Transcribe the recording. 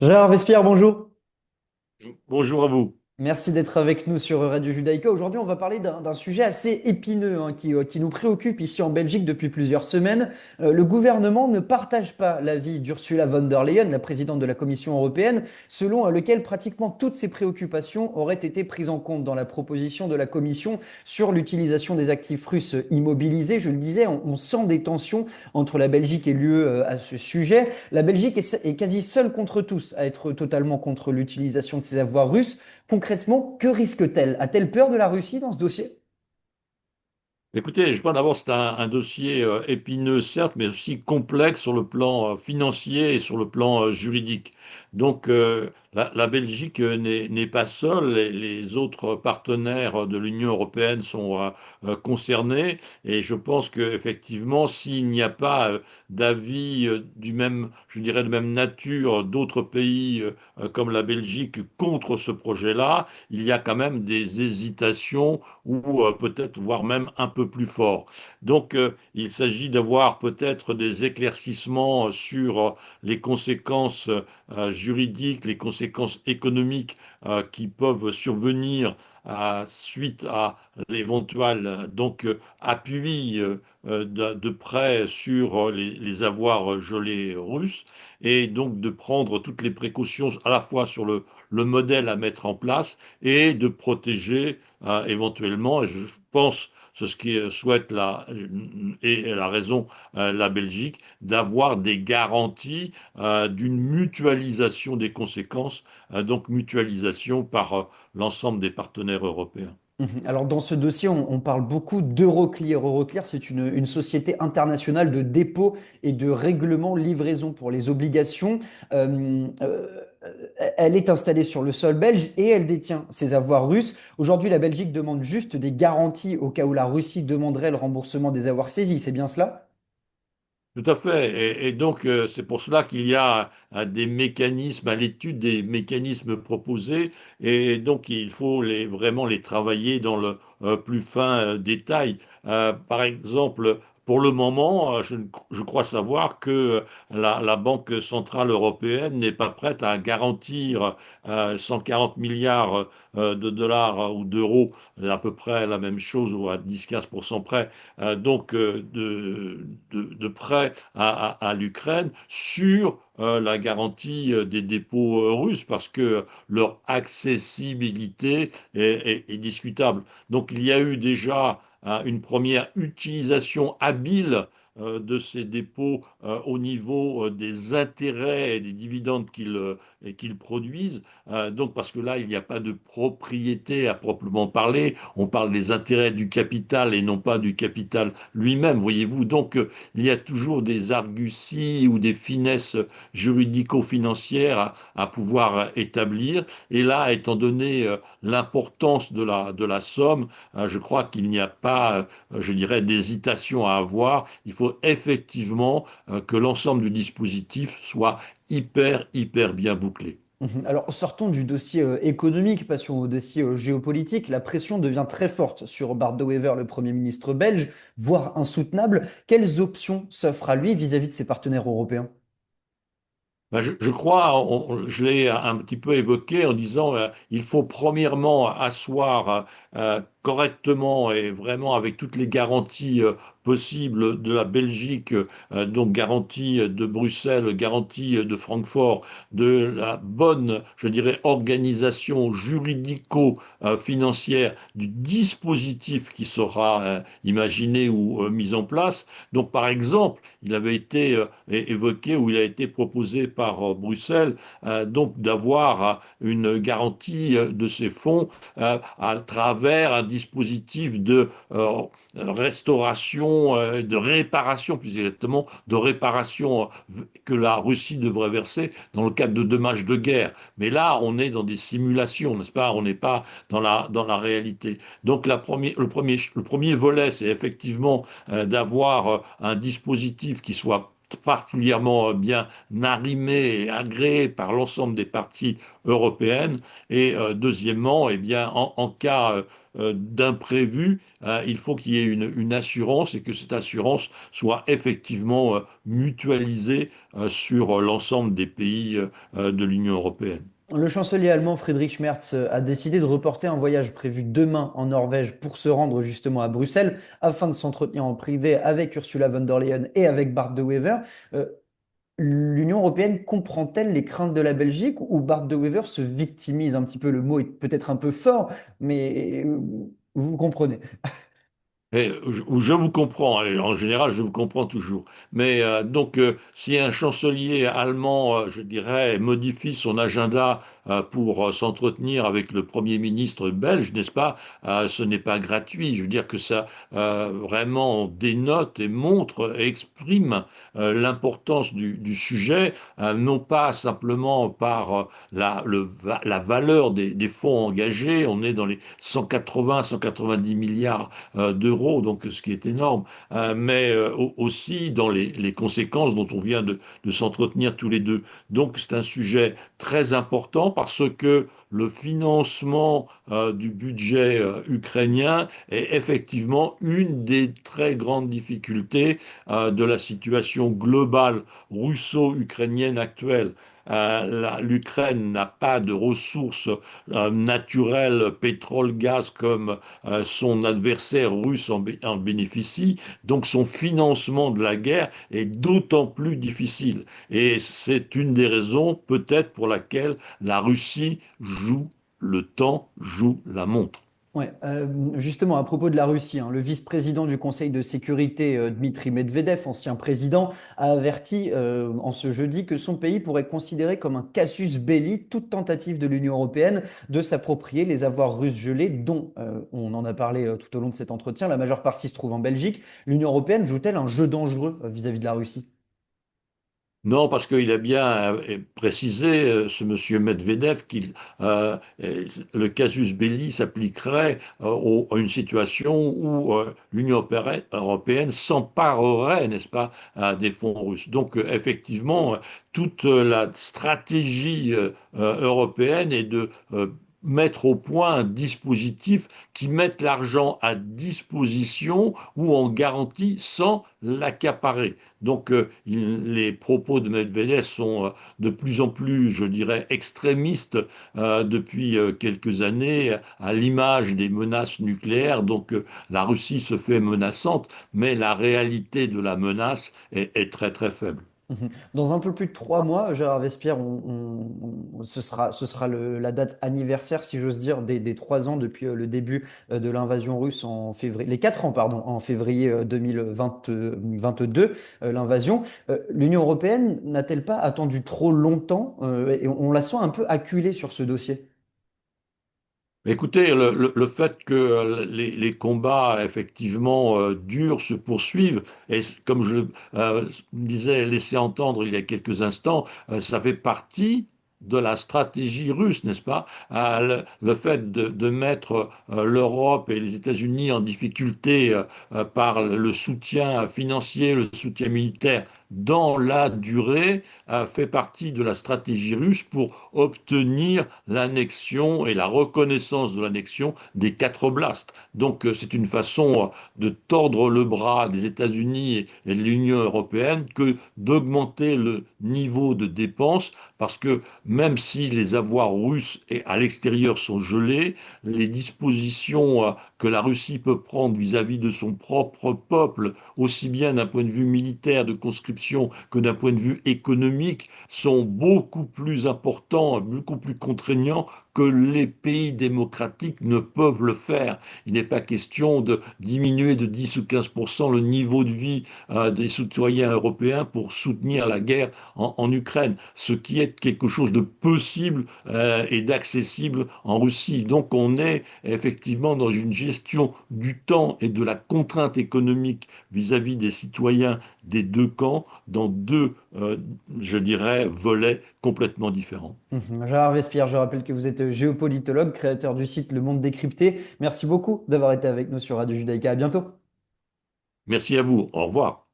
Gérard Vespierre, bonjour. Bonjour à vous. Merci d'être avec nous sur Radio Judaïka. Aujourd'hui, on va parler d'un sujet assez épineux qui nous préoccupe ici en Belgique depuis plusieurs semaines. Le gouvernement ne partage pas l'avis d'Ursula von der Leyen, la présidente de la Commission européenne, selon lequel pratiquement toutes ses préoccupations auraient été prises en compte dans la proposition de la Commission sur l'utilisation des actifs russes immobilisés. Je le disais, on sent des tensions entre la Belgique et l'UE à ce sujet. La Belgique est quasi seule contre tous à être totalement contre l'utilisation de ces avoirs russes. Concrètement, que risque-t-elle? A-t-elle peur de la Russie dans ce dossier? Écoutez, je pense d'abord c'est un dossier épineux, certes, mais aussi complexe sur le plan financier et sur le plan juridique. Donc, la Belgique n'est pas seule. Les autres partenaires de l'Union européenne sont concernés. Et je pense qu'effectivement, s'il n'y a pas d'avis du même, je dirais, de même nature d'autres pays comme la Belgique contre ce projet-là, il y a quand même des hésitations ou peut-être voire même un peu plus fort. Donc il s'agit d'avoir peut-être des éclaircissements sur les conséquences juridiques, les conséquences économiques qui peuvent survenir suite à l'éventuel appui de prêt sur les avoirs gelés russes et donc de prendre toutes les précautions à la fois sur le modèle à mettre en place et de protéger éventuellement, et je pense, c'est ce qui souhaite et la raison, la Belgique, d'avoir des garanties d'une mutualisation des conséquences, donc mutualisation par l'ensemble des partenaires européens. Mhm. Alors dans ce dossier, on parle beaucoup d'Euroclear. Euroclear, c'est une société internationale de dépôt et de règlement livraison pour les obligations. Euh, euh, Elle est installée sur le sol belge et elle détient ses avoirs russes. Aujourd'hui, la Belgique demande juste des garanties au cas où la Russie demanderait le remboursement des avoirs saisis. C'est bien cela? Tout à fait. Et donc, c'est pour cela qu'il y a des mécanismes, à l'étude des mécanismes proposés. Et donc, il faut vraiment les travailler dans le plus fin détail. Par exemple, pour le moment, je crois savoir que la Banque centrale européenne n'est pas prête à garantir 140 milliards de dollars ou d'euros, à peu près la même chose, ou à 10-15% près, de prêt à l'Ukraine sur la garantie des dépôts russes parce que leur accessibilité est discutable. Donc il y a eu déjà une première utilisation habile de ces dépôts au niveau des intérêts et des dividendes qu'ils produisent. Donc parce que là, il n'y a pas de propriété à proprement parler. On parle des intérêts du capital et non pas du capital lui-même, voyez-vous. Donc, il y a toujours des arguties ou des finesses juridico-financières à pouvoir établir. Et là, étant donné l'importance de la somme, je crois qu'il n'y a pas, je dirais, d'hésitation à avoir. Il faut effectivement que l'ensemble du dispositif soit hyper bien bouclé. Mhm. Alors, sortons du dossier économique, passons au dossier géopolitique. La pression devient très forte sur Bart De Wever, le Premier ministre belge, voire insoutenable. Quelles options s'offrent à lui vis-à-vis de ses partenaires européens? Ben, je crois, je l'ai un petit peu évoqué en disant il faut premièrement asseoir correctement et vraiment avec toutes les garanties possibles de la Belgique, donc garantie de Bruxelles, garantie de Francfort, de la bonne, je dirais, organisation juridico-financière du dispositif qui sera imaginé ou mis en place. Donc, par exemple, il avait été évoqué ou il a été proposé par Bruxelles, donc d'avoir une garantie de ces fonds à travers un dispositif de restauration, de réparation plus exactement, de réparation que la Russie devrait verser dans le cadre de dommages de guerre. Mais là, on est dans des simulations, n'est-ce pas? On n'est pas dans la réalité. Donc le premier volet, c'est effectivement d'avoir un dispositif qui soit particulièrement bien arrimée et agréée par l'ensemble des parties européennes. Et deuxièmement, eh bien, en cas d'imprévu, il faut qu'il y ait une assurance et que cette assurance soit effectivement mutualisée sur l'ensemble des pays de l'Union européenne. Le chancelier allemand Friedrich Merz a décidé de reporter un voyage prévu demain en Norvège pour se rendre justement à Bruxelles afin de s'entretenir en privé avec Ursula von der Leyen et avec Bart de Wever. Euh, L'Union européenne comprend-elle les craintes de la Belgique ou Bart de Wever se victimise un petit peu? Le mot est peut-être un peu fort, mais vous comprenez. Je vous comprends, et en général, je vous comprends toujours. Mais si un chancelier allemand, je dirais, modifie son agenda pour s'entretenir avec le Premier ministre belge, n'est-ce pas, ce n'est pas gratuit. Je veux dire que ça vraiment dénote et montre et exprime l'importance du sujet, non pas simplement par la valeur des fonds engagés. On est dans les 180-190 milliards d'euros, donc ce qui est énorme, mais aussi dans les conséquences dont on vient de s'entretenir tous les deux. Donc c'est un sujet très important parce que le financement du budget ukrainien est effectivement une des très grandes difficultés de la situation globale russo-ukrainienne actuelle. L'Ukraine n'a pas de ressources naturelles, pétrole, gaz, comme son adversaire russe en bénéficie, donc son financement de la guerre est d'autant plus difficile. Et c'est une des raisons peut-être pour laquelle la Russie joue le temps, joue la montre. Ouais, justement, à propos de la Russie, hein, le vice-président du Conseil de sécurité, Dmitri Medvedev, ancien président, a averti en ce jeudi que son pays pourrait considérer comme un casus belli toute tentative de l'Union européenne de s'approprier les avoirs russes gelés, dont on en a parlé tout au long de cet entretien. La majeure partie se trouve en Belgique. L'Union européenne joue-t-elle un jeu dangereux vis-à-vis de la Russie? Non, parce qu'il a bien précisé, ce monsieur Medvedev, le casus belli s'appliquerait à une situation où européenne s'emparerait, n'est-ce pas, des fonds russes. Donc, effectivement, toute la stratégie européenne est de mettre au point un dispositif qui mette l'argent à disposition ou en garantie sans l'accaparer. Donc, les propos de Medvedev sont de plus en plus, je dirais, extrémistes depuis quelques années, à l'image des menaces nucléaires. Donc, la Russie se fait menaçante, mais la réalité de la menace est très, très faible. Mhm. Dans un peu plus de 3 mois, Gérard Vespierre, ce sera la date anniversaire, si j'ose dire, des 3 ans depuis le début de l'invasion russe en février, les 4 ans, pardon, en février 2022, l'invasion. L'Union européenne n'a-t-elle pas attendu trop longtemps, et on la sent un peu acculée sur ce dossier? Écoutez, le fait que les combats effectivement durs se poursuivent, et comme je disais, laissé entendre il y a quelques instants, ça fait partie de la stratégie russe, n'est-ce pas? Le fait de mettre l'Europe et les États-Unis en difficulté par le soutien financier, le soutien militaire dans la durée, fait partie de la stratégie russe pour obtenir l'annexion et la reconnaissance de l'annexion des quatre oblasts. Donc c'est une façon de tordre le bras des États-Unis et de l'Union européenne que d'augmenter le niveau de dépenses, parce que même si les avoirs russes et à l'extérieur sont gelés, les dispositions que la Russie peut prendre vis-à-vis de son propre peuple, aussi bien d'un point de vue militaire de conscription que d'un point de vue économique, sont beaucoup plus importants, beaucoup plus contraignants que les pays démocratiques ne peuvent le faire. Il n'est pas question de diminuer de 10 ou 15% le niveau de vie des citoyens européens pour soutenir la guerre en Ukraine, ce qui est quelque chose de possible et d'accessible en Russie. Donc on est effectivement dans une gestion du temps et de la contrainte économique vis-à-vis des citoyens des deux camps, dans deux, je dirais, volets complètement différents. Gérard Vespierre, je rappelle que vous êtes géopolitologue, créateur du site Le Monde Décrypté. Merci beaucoup d'avoir été avec nous sur Radio Judaïka. À bientôt. Merci à vous. Au revoir.